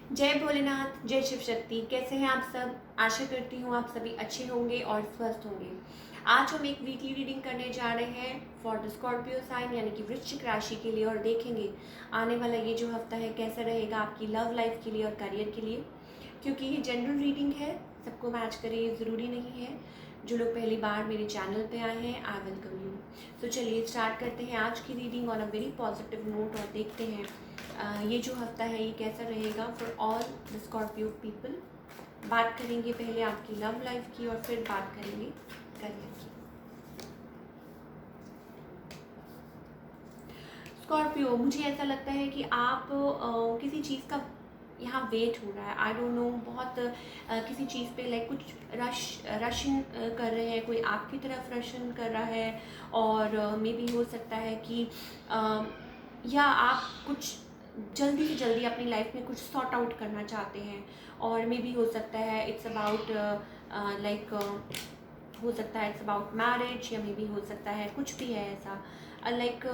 जय भोलेनाथ, जय शिव शक्ति। कैसे हैं आप सब? आशा करती हूँ आप सभी अच्छे होंगे और स्वस्थ होंगे। आज हम एक वीकली रीडिंग करने जा रहे हैं फॉर द स्कॉर्पियो साइन यानी कि वृश्चिक राशि के लिए, और देखेंगे आने वाला ये जो हफ्ता है कैसा रहेगा आपकी लव लाइफ के लिए और करियर के लिए। क्योंकि ये जनरल रीडिंग है, सबको मैच करे ये ज़रूरी नहीं है। जो लोग पहली बार मेरे चैनल पे आए हैं, आई वेलकम यू। तो चलिए स्टार्ट करते हैं आज की reading on a very positive note, और देखते हैं ये जो हफ्ता है ये कैसा रहेगा for all the Scorpio people. बात करेंगे पहले आपकी लव लाइफ की और फिर बात करेंगे करियर की। स्कॉर्पियो, मुझे ऐसा लगता है कि आप किसी चीज़ का यहाँ वेट हो रहा है। आई डोंट नो, बहुत किसी चीज़ पे लाइक कुछ रशन कर रहे हैं, कोई आपकी तरफ रशन कर रहा है, और मे बी हो सकता है कि या आप कुछ जल्दी से जल्दी अपनी लाइफ में कुछ सॉर्ट आउट करना चाहते हैं, और मे बी हो सकता है इट्स अबाउट लाइक हो सकता है इट्स अबाउट मैरिज, या मे बी हो सकता है कुछ भी है ऐसा लाइक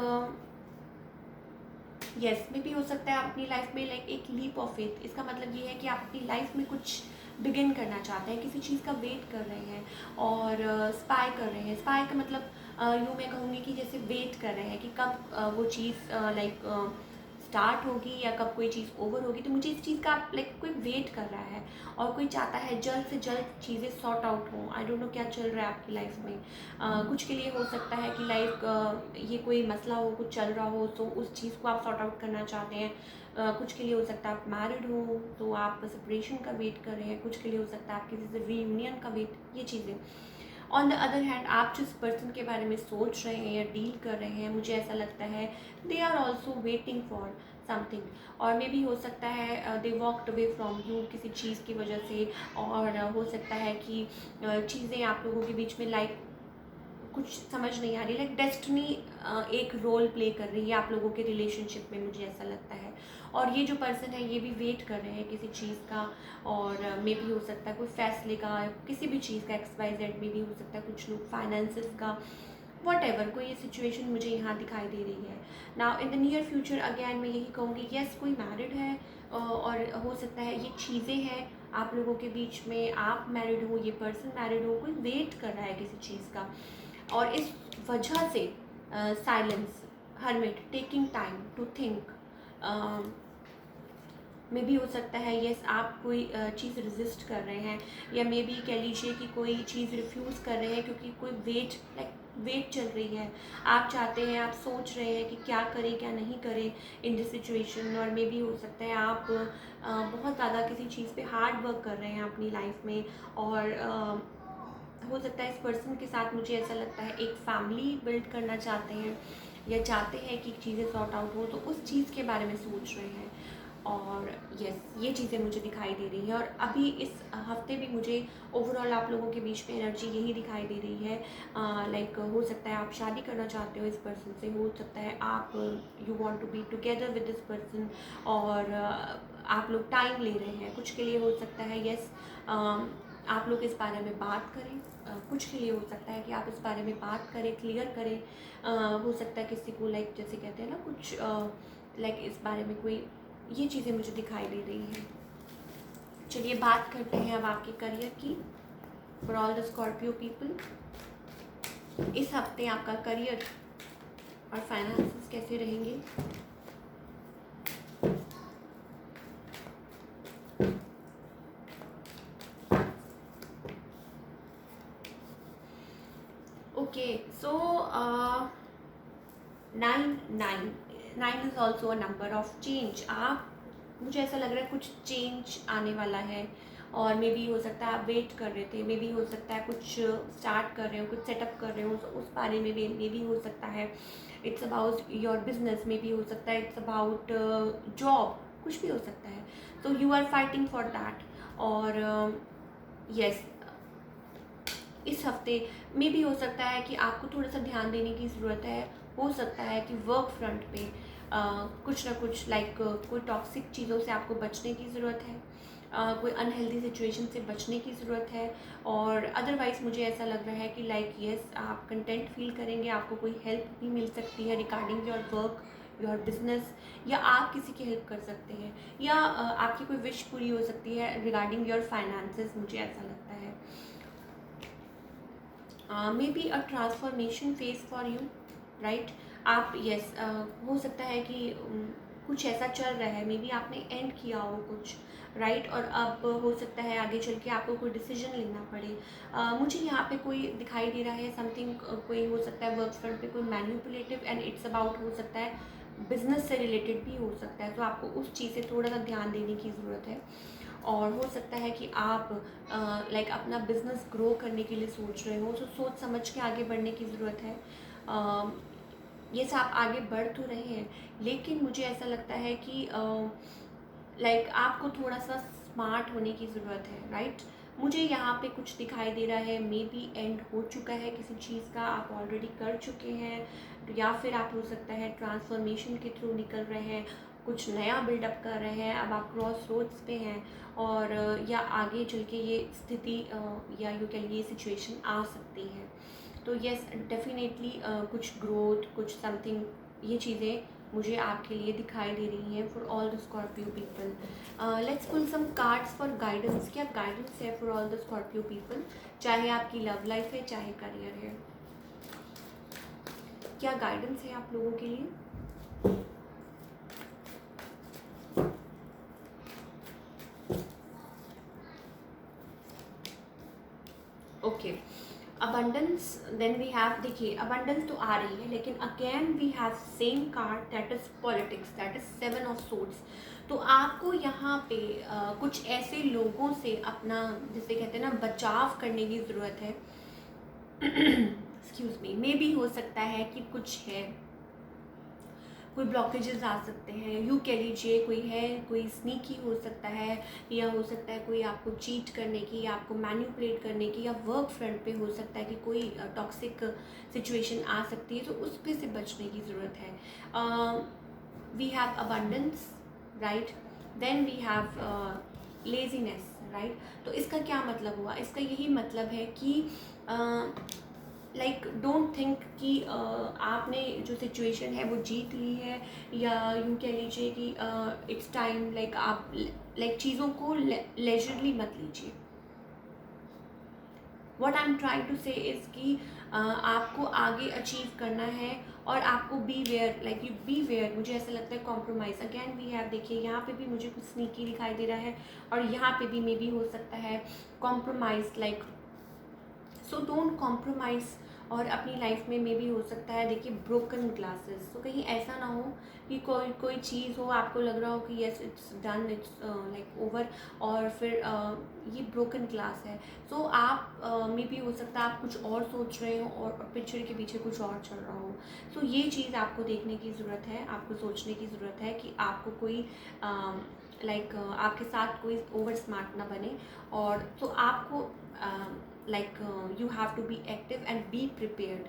यस, मे बी हो सकता है अपनी लाइफ में लाइक एक लीप ऑफ फेथ। इसका मतलब ये है कि आप अपनी लाइफ में कुछ बिगिन करना चाहते हैं, किसी चीज़ का वेट कर रहे हैं और स्पाई कर रहे हैं। स्पाई का मतलब यूँ मैं कहूँगी कि जैसे वेट कर रहे हैं कि कब वो चीज़ लाइक स्टार्ट होगी या कब कोई चीज़ ओवर होगी। तो मुझे इस चीज़ का लाइक कोई वेट कर रहा है और कोई चाहता है जल्द से जल्द चीज़ें सॉर्ट आउट हों। आई डोंट नो क्या चल रहा है आपकी लाइफ में। कुछ के लिए हो सकता है कि लाइक ये कोई मसला हो, कुछ चल रहा हो तो उस चीज़ को आप सॉर्ट आउट करना चाहते हैं। कुछ के लिए हो सकता है आप मैरिड हो तो आप सेपरेशन का वेट कर रहे हैं। कुछ के लिए हो सकता है आप किसी से रीयूनियन का वेट, ये चीज़ें। ऑन द अदर हैंड, आप जिस पर्सन के बारे में सोच रहे हैं या डील कर रहे हैं, मुझे ऐसा लगता है they are also waiting for something. और मे भी हो सकता है they walked away from you किसी चीज़ की वजह से, और हो सकता है कि चीज़ें आप लोगों के बीच में लाइक कुछ समझ नहीं आ रही, लाइक डेस्टिनी एक रोल प्ले कर रही है आप लोगों के रिलेशनशिप में, मुझे ऐसा लगता है। और ये जो पर्सन है ये भी वेट कर रहे हैं किसी चीज़ का, और मे भी हो सकता है कोई फैसले का, किसी भी चीज़ का, XYZ में भी हो सकता है, कुछ लोग फाइनेंसिस का, वट एवर कोई ये सिचुएशन मुझे यहाँ दिखाई दे रही है। Now in the near future again मैं यही कहूँगी, येस कोई मैरिड है और हो सकता है ये चीज़ें हैं आप लोगों के बीच में, आप मैरिड हो, ये पर्सन मैरिड हो, कोई वेट कर रहा है किसी चीज़ का। और इस वजह से silence, hermit, taking time to think, मे भी हो सकता है यस आप कोई चीज़ रेजिस्ट कर रहे हैं, या मे भी कह लीजिए कि कोई चीज़ रिफ्यूज़ कर रहे हैं क्योंकि कोई वेट लाइक वेट चल रही है। आप चाहते हैं, आप सोच रहे हैं कि क्या करें क्या नहीं करें इन दिस सिचुएशन। और मे भी हो सकता है आप बहुत ज़्यादा किसी चीज़ पे हार्ड वर्क कर रहे हैं अपनी लाइफ में, और हो सकता है इस पर्सन के साथ मुझे ऐसा लगता है एक फैमिली बिल्ड करना चाहते हैं, या चाहते हैं कि चीज़ें सॉर्ट आउट हो, तो उस चीज़ के बारे में सोच रहे हैं। और यस, ये चीज़ें मुझे दिखाई दे रही हैं। और अभी इस हफ्ते भी मुझे ओवरऑल आप लोगों के बीच में एनर्जी यही दिखाई दे रही है। लाइक हो सकता है आप शादी करना चाहते हो इस पर्सन से, हो सकता है आप you want to be together with this person, और आप लोग टाइम ले रहे हैं। कुछ के लिए हो सकता है यस आप लोग इस बारे में बात करें, कुछ के लिए हो सकता है कि आप इस बारे में बात करें, क्लियर करें। हो सकता है किसी को लाइक जैसे कहते हैं ना कुछ लाइक इस बारे में कोई, ये चीज़ें मुझे दिखाई दे रही हैं। चलिए बात करते हैं अब आपके करियर की for all the Scorpio people. इस हफ्ते आपका करियर और फाइनेंसेस कैसे रहेंगे? Okay, so 9 is also a number of change. आप, मुझे ऐसा लग रहा है कुछ चेंज आने वाला है, और मे बी हो सकता है आप वेट कर रहे थे, मे बी हो सकता है कुछ स्टार्ट कर रहे हो, कुछ सेटअप कर रहे हो, उस बारे में भी मे बी हो सकता है it's about your business, may be हो सकता है इट्स अबाउट जॉब, कुछ भी हो सकता है। तो you are fighting for that. और यस इस हफ्ते में भी हो सकता है कि आपको थोड़ा सा ध्यान देने की ज़रूरत है। हो सकता है कि वर्क फ्रंट पे कुछ ना कुछ लाइक कोई टॉक्सिक चीज़ों से आपको बचने की ज़रूरत है, कोई अनहेल्दी सिचुएशन से बचने की ज़रूरत है। और अदरवाइज़ मुझे ऐसा लग रहा है कि लाइक यस आप कंटेंट फील करेंगे, आपको कोई हेल्प भी मिल सकती है regarding your work your business, या आप किसी की हेल्प कर सकते हैं, या आपकी कोई विश पूरी हो सकती है रिगार्डिंग योर फाइनेंसेस, मुझे ऐसा लगता है। May be a transformation phase for you, right. आप यस हो सकता है कि कुछ ऐसा चल रहा है, मे बी आपने एंड किया हो कुछ, राइट, और अब हो सकता है आगे चल के आपको कोई डिसीजन लेना पड़े। मुझे यहाँ पे कोई दिखाई दे रहा है समथिंग, कोई हो सकता है वर्क फ्रंट पे कोई मैनिपुलेटिव, एंड इट्स अबाउट, हो सकता है बिजनेस से रिलेटेड भी हो सकता है, तो आपको उस चीज़ से थोड़ा सा ध्यान देने की ज़रूरत है। और हो सकता है कि आप लाइक अपना बिजनेस ग्रो करने के लिए सोच रहे हो, तो सोच समझ के आगे बढ़ने की ज़रूरत है। ये सब आप आगे बढ़ तो रहे हैं, लेकिन मुझे ऐसा लगता है कि लाइक आपको थोड़ा सा स्मार्ट होने की ज़रूरत है, राइट। मुझे यहाँ पे कुछ दिखाई दे रहा है, मे बी एंड हो चुका है किसी चीज़ का, आप ऑलरेडी कर चुके हैं, या फिर आप हो सकता है ट्रांसफॉर्मेशन के थ्रू निकल रहे हैं, कुछ नया बिल्डअप कर रहे हैं, अब आप क्रॉस रोड्स पे हैं, और या आगे चल के ये स्थिति या यू कैन ये सिचुएशन आ सकती है। तो येस डेफिनेटली कुछ ग्रोथ, कुछ समथिंग, ये चीज़ें मुझे आपके लिए दिखाई दे रही हैं for all the Scorpio people. Let's pull some cards for guidance. क्या गाइडेंस है for all the Scorpio people, चाहे आपकी लव लाइफ है, चाहे करियर है, क्या गाइडेंस है आप लोगों के लिए? Okay, abundance, then we have, देखिए अबंडेंस तो आ रही है, लेकिन again we have same card, that is politics, that is 7 of swords. तो आपको यहाँ पे कुछ ऐसे लोगों से अपना, जिसे कहते हैं ना, बचाव करने की ज़रूरत है। एक्सक्यूज मी, मे बी हो सकता है कि कुछ है, कोई ब्लॉकेजेस आ सकते हैं, यू कह लीजिए, कोई है, कोई स्नीकी हो सकता है, या हो सकता है कोई आपको चीट करने की, या आपको मैनिपुलेट करने की, या वर्क फ्रंट पे हो सकता है कि कोई टॉक्सिक सिचुएशन आ सकती है, तो उस पे से बचने की ज़रूरत है। We have abundance, right, then we have laziness, right. तो इसका क्या मतलब हुआ? इसका यही मतलब है कि लाइक डोंट थिंक कि आपने जो सिचुएशन है वो जीत ली है, या यूँ कह लीजिए कि इट्स टाइम, लाइक आप लाइक चीज़ों को लेजरली मत लीजिए। What I am trying to say is कि आपको आगे अचीव करना है, और आपको be aware, like you be aware. मुझे ऐसा लगता है कॉम्प्रोमाइज़, अगैन वी हैव, देखिए यहाँ पे भी मुझे कुछ स्नीकी दिखाई दे रहा है, और यहाँ पे भी मे बी हो सकता है compromise, like so don't compromise. और अपनी लाइफ में भी हो सकता है, देखिए ब्रोकन ग्लासेस, तो कहीं ऐसा ना हो कि कोई चीज़ हो, आपको लग रहा हो कि yes it's done, it's like over, और फिर ये ब्रोकन ग्लास है। सो आप में भी हो सकता है आप कुछ और सोच रहे हो, और पिक्चर के पीछे कुछ और चल रहा हो। सो ये चीज़ आपको देखने की ज़रूरत है, आपको सोचने की ज़रूरत है कि आपको कोई लाइक आपके साथ कोई ओवर स्मार्ट ना बने, और तो आपको like you have to be active and be prepared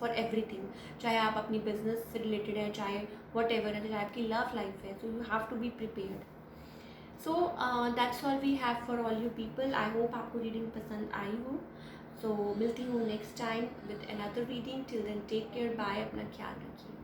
for everything, चाहे आप अपनी बिजनेस से रिलेटेड है, चाहे वट एवर है, चाहे आपकी लव लाइफ है, so you have to be prepared. So that's all we have for all you people. I hope आपको रीडिंग पसंद आई हो। सो मिलती हूँ next time with another reading. Till then take care, bye, अपना ख्याल रखिए।